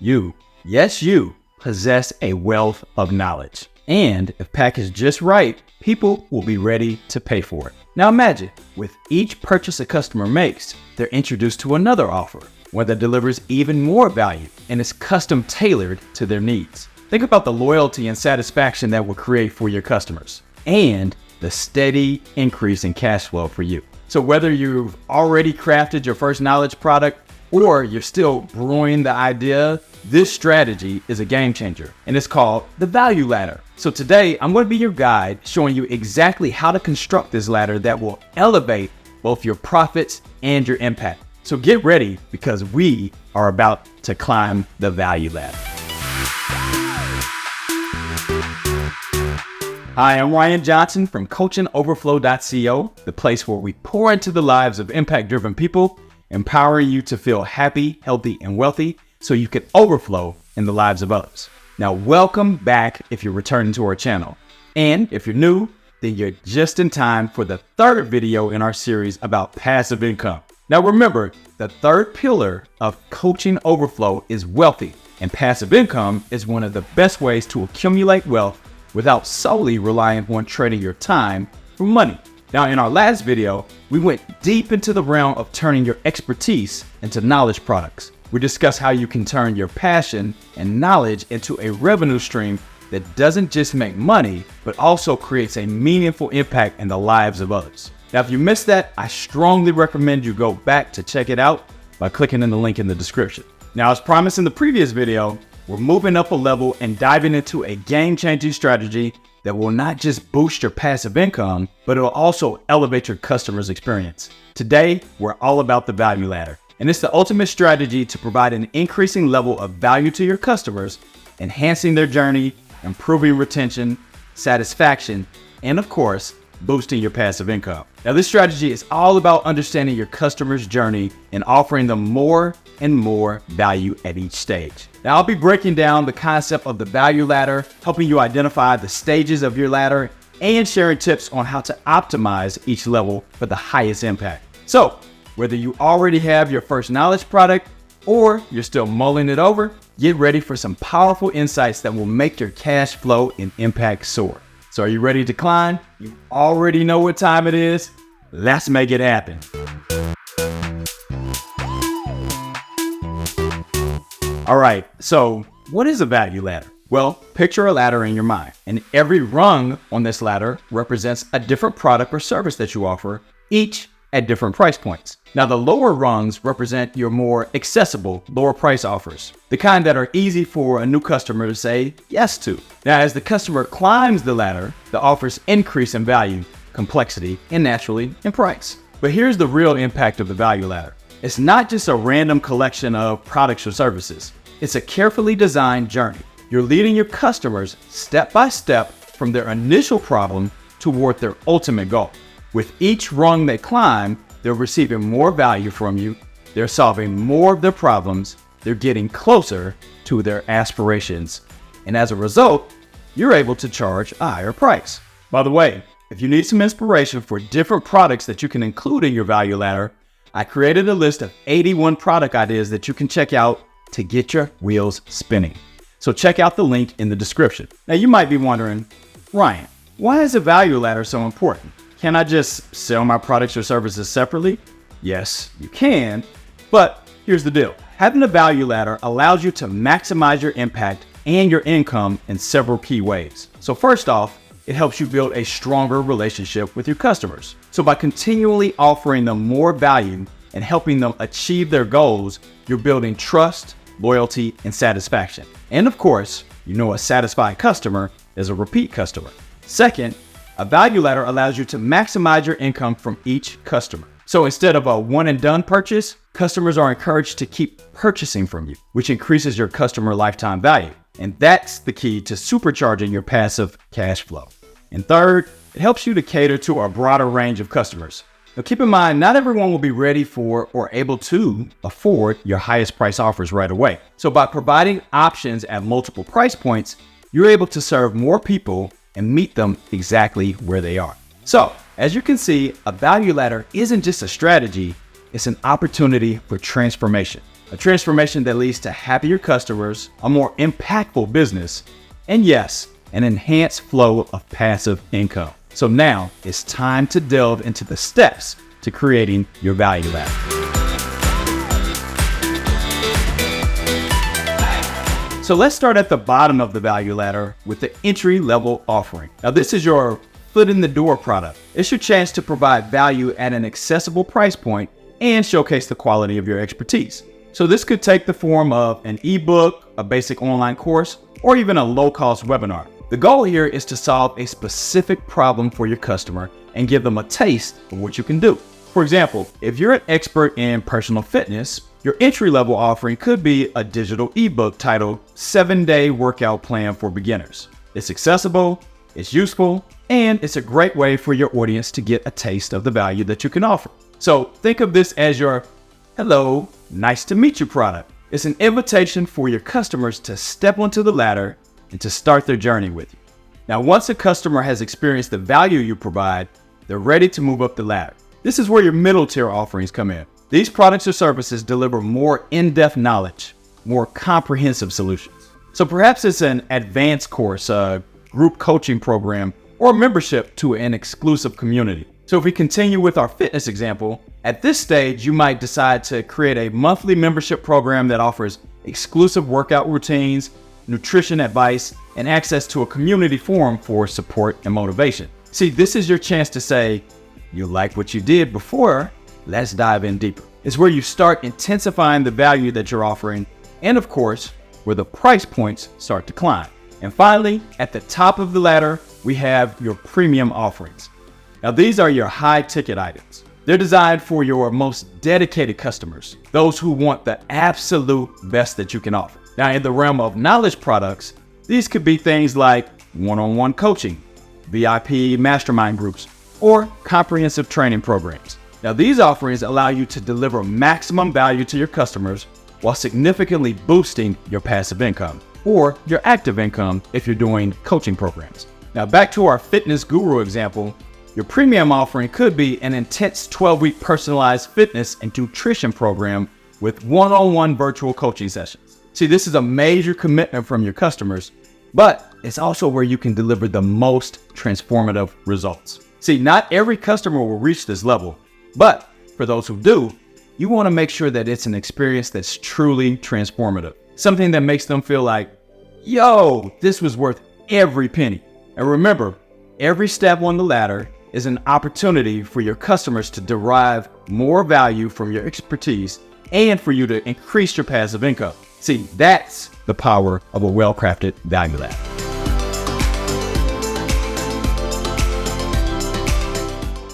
You, yes you, possess a wealth of knowledge. And if packaged just right, people will be ready to pay for it. Now imagine, with each purchase a customer makes, they're introduced to another offer, one that delivers even more value and is custom tailored to their needs. Think about the loyalty and satisfaction that will create for your customers and the steady increase in cash flow for you. So whether you've already crafted your first knowledge product or you're still brewing the idea, this strategy is a game changer, and it's called the value ladder. So today, I'm going to be your guide, showing you exactly how to construct this ladder that will elevate both your profits and your impact. So get ready, because we are about to climb the value ladder. Hi, I'm Ryan Johnson from coachingoverflow.co, the place where we pour into the lives of impact-driven people, empowering you to feel happy, healthy, and wealthy so you can overflow in the lives of others. Now, welcome back if you're returning to our channel. And if you're new, then you're just in time for the third video in our series about passive income. Now remember, the third pillar of Coaching Overflow is wealthy, and passive income is one of the best ways to accumulate wealth without solely relying on trading your time for money. Now, in our last video, we went deep into the realm of turning your expertise into knowledge products. We discussed how you can turn your passion and knowledge into a revenue stream that doesn't just make money, but also creates a meaningful impact in the lives of others. Now, if you missed that, I strongly recommend you go back to check it out by clicking in the link in the description. Now, as promised in the previous video, we're moving up a level and diving into a game-changing strategy that will not just boost your passive income, but it will also elevate your customer's experience. Today, we're all about the value ladder. And it's the ultimate strategy to provide an increasing level of value to your customers, enhancing their journey, improving retention, satisfaction, and of course, boosting your passive income. Now, this strategy is all about understanding your customer's journey and offering them more and more value at each stage. Now, I'll be breaking down the concept of the value ladder, helping you identify the stages of your ladder, and sharing tips on how to optimize each level for the highest impact. So, whether you already have your first knowledge product or you're still mulling it over, get ready for some powerful insights that will make your cash flow and impact soar. So are you ready to climb? You already know what time it is. Let's make it happen. All right, so what is a value ladder? Well, picture a ladder in your mind, and every rung on this ladder represents a different product or service that you offer, each at different price points. Now, the lower rungs represent your more accessible, lower price offers, the kind that are easy for a new customer to say yes to. Now, as the customer climbs the ladder, the offers increase in value, complexity, and naturally in price. But here's the real impact of the value ladder. It's not just a random collection of products or services. It's a carefully designed journey. You're leading your customers step by step from their initial problem toward their ultimate goal. With each rung they climb, they're receiving more value from you, they're solving more of their problems, they're getting closer to their aspirations, and as a result, you're able to charge a higher price. By the way, if you need some inspiration for different products that you can include in your value ladder, I created a list of 81 product ideas that you can check out to get your wheels spinning. So check out the link in the description. Now, you might be wondering, Ryan, why is a value ladder so important? Can I just sell my products or services separately? Yes, you can, but here's the deal. Having a value ladder allows you to maximize your impact and your income in several key ways. So first off, it helps you build a stronger relationship with your customers. So by continually offering them more value and helping them achieve their goals, you're building trust, loyalty, and satisfaction. And of course, you know a satisfied customer is a repeat customer. Second, a value ladder allows you to maximize your income from each customer. So instead of a one and done purchase, customers are encouraged to keep purchasing from you, which increases your customer lifetime value. And that's the key to supercharging your passive cash flow. And third, it helps you to cater to a broader range of customers. Now keep in mind, not everyone will be ready for or able to afford your highest price offers right away. So by providing options at multiple price points, you're able to serve more people and meet them exactly where they are. So, as you can see, a value ladder isn't just a strategy, it's an opportunity for transformation. A transformation that leads to happier customers, a more impactful business, and yes, an enhanced flow of passive income. So now it's time to delve into the steps to creating your value ladder. So let's start at the bottom of the value ladder with the entry-level offering. Now this is your foot in the door product. It's your chance to provide value at an accessible price point and showcase the quality of your expertise. So this could take the form of an ebook, a basic online course, or even a low-cost webinar. The goal here is to solve a specific problem for your customer and give them a taste of what you can do. For example, if you're an expert in personal fitness, your entry-level offering could be a digital ebook titled 7-Day Workout Plan for Beginners. It's accessible, it's useful, and it's a great way for your audience to get a taste of the value that you can offer. So think of this as your hello, nice to meet you product. It's an invitation for your customers to step onto the ladder and to start their journey with you. Now, once a customer has experienced the value you provide, they're ready to move up the ladder. This is where your middle tier offerings come in. These products or services deliver more in-depth knowledge, more comprehensive solutions. So perhaps it's an advanced course, a group coaching program, or membership to an exclusive community. So if we continue with our fitness example, at this stage, you might decide to create a monthly membership program that offers exclusive workout routines, nutrition advice, and access to a community forum for support and motivation. See, this is your chance to say, you like what you did before, let's dive in deeper. It's where you start intensifying the value that you're offering, and of course, where the price points start to climb. And finally, at the top of the ladder, we have your premium offerings. Now, these are your high ticket items. They're designed for your most dedicated customers, those who want the absolute best that you can offer. Now, in the realm of knowledge products, these could be things like one-on-one coaching, VIP mastermind groups, or comprehensive training programs. Now, these offerings allow you to deliver maximum value to your customers while significantly boosting your passive income or your active income if you're doing coaching programs. Now, back to our fitness guru example, your premium offering could be an intense 12-week personalized fitness and nutrition program with one-on-one virtual coaching sessions. See, this is a major commitment from your customers, but it's also where you can deliver the most transformative results. See, not every customer will reach this level, but for those who do, you want to make sure that it's an experience that's truly transformative. Something that makes them feel like, yo, this was worth every penny. And remember, every step on the ladder is an opportunity for your customers to derive more value from your expertise and for you to increase your passive income. See, that's the power of a well-crafted value ladder.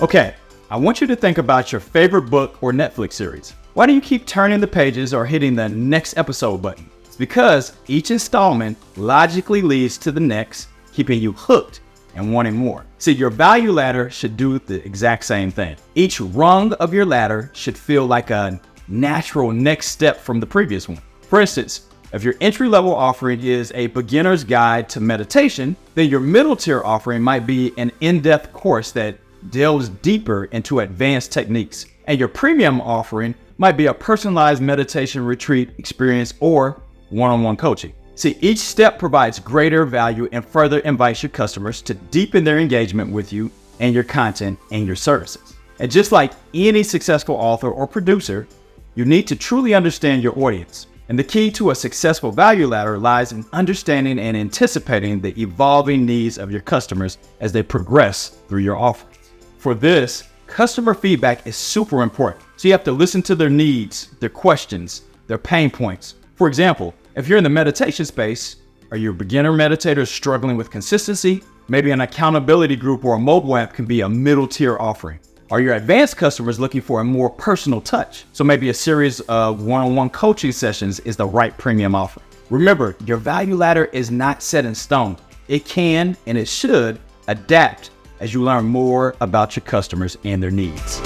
Okay, I want you to think about your favorite book or Netflix series. Why do you keep turning the pages or hitting the next episode button? It's because each installment logically leads to the next, keeping you hooked and wanting more. See, your value ladder should do the exact same thing. Each rung of your ladder should feel like a natural next step from the previous one. For instance, if your entry-level offering is a beginner's guide to meditation, then your middle tier offering might be an in-depth course that delves deeper into advanced techniques. And your premium offering might be a personalized meditation retreat experience or one-on-one coaching. See, each step provides greater value and further invites your customers to deepen their engagement with you and your content and your services. And just like any successful author or producer, you need to truly understand your audience. And the key to a successful value ladder lies in understanding and anticipating the evolving needs of your customers as they progress through your offerings. For this, customer feedback is super important. So you have to listen to their needs, their questions, their pain points. For example, if you're in the meditation space, are you a beginner meditator struggling with consistency? Maybe an accountability group or a mobile app can be a middle tier offering. Are your advanced customers looking for a more personal touch? So maybe a series of one-on-one coaching sessions is the right premium offering. Remember, your value ladder is not set in stone. It can and it should adapt as you learn more about your customers and their needs.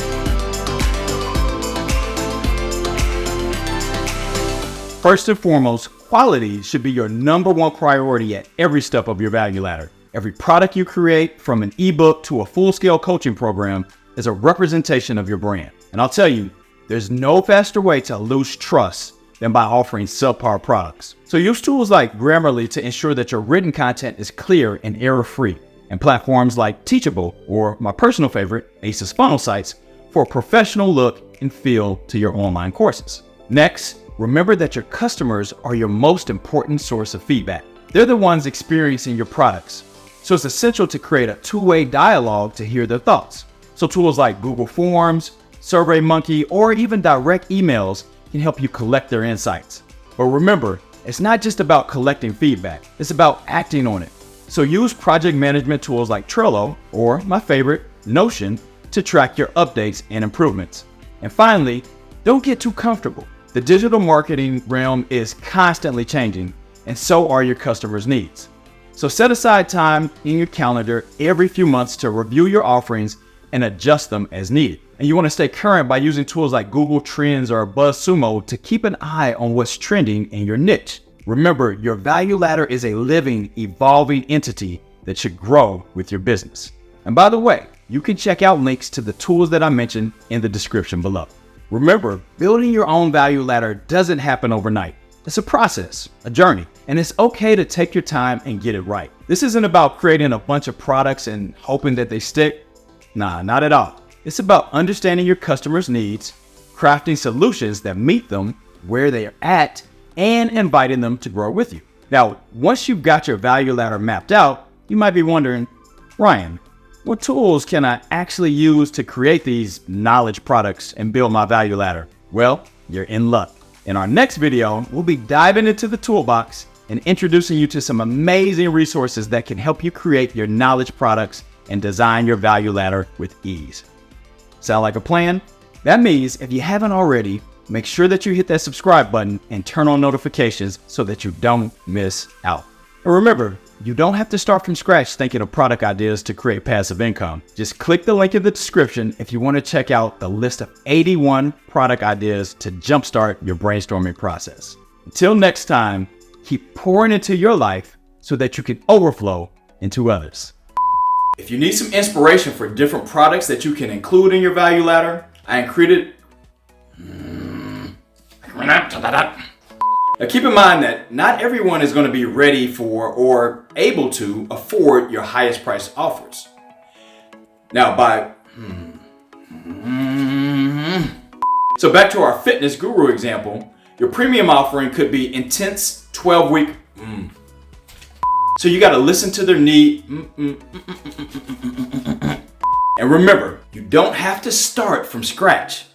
First and foremost, quality should be your number one priority at every step of your value ladder. Every product you create, from an ebook to a full-scale coaching program, is a representation of your brand. And I'll tell you, there's no faster way to lose trust than by offering subpar products. So use tools like Grammarly to ensure that your written content is clear and error-free, and platforms like Teachable, or my personal favorite, Ace's funnel sites, for a professional look and feel to your online courses. Next, remember that your customers are your most important source of feedback. They're the ones experiencing your products. So it's essential to create a two-way dialogue to hear their thoughts. So tools like Google Forms, SurveyMonkey, or even direct emails can help you collect their insights. But remember, it's not just about collecting feedback, it's about acting on it. So use project management tools like Trello, or my favorite, Notion, to track your updates and improvements. And finally, don't get too comfortable. The digital marketing realm is constantly changing, and so are your customers' needs. So set aside time in your calendar every few months to review your offerings and adjust them as needed. And you want to stay current by using tools like Google Trends or BuzzSumo to keep an eye on what's trending in your niche. Remember, your value ladder is a living, evolving entity that should grow with your business. And by the way, you can check out links to the tools that I mentioned in the description below. Remember, building your own value ladder doesn't happen overnight. It's a process, a journey, and it's okay to take your time and get it right. This isn't about creating a bunch of products and hoping that they stick. Nah, not at all. It's about understanding your customers' needs, crafting solutions that meet them where they are at, and inviting them to grow with you. Now, once you've got your value ladder mapped out, you might be wondering, Ryan, what tools can I actually use to create these knowledge products and build my value ladder? Well, you're in luck. In our next video, we'll be diving into the toolbox and introducing you to some amazing resources that can help you create your knowledge products and design your value ladder with ease. Sound like a plan? That means if you haven't already, make sure that you hit that subscribe button and turn on notifications so that you don't miss out. And remember, you don't have to start from scratch thinking of product ideas to create passive income. Just click the link in the description if you want to check out the list of 81 product ideas to jumpstart your brainstorming process. Until next time, keep pouring into your life so that you can overflow into others. If you need some inspiration for different products that you can include in your value ladder, I included. Now keep in mind that not everyone is going to be ready for or able to afford your highest price offers. Now So back to our fitness guru example, your premium offering could be intense 12-week. So you got to listen to their need. And remember, you don't have to start from scratch.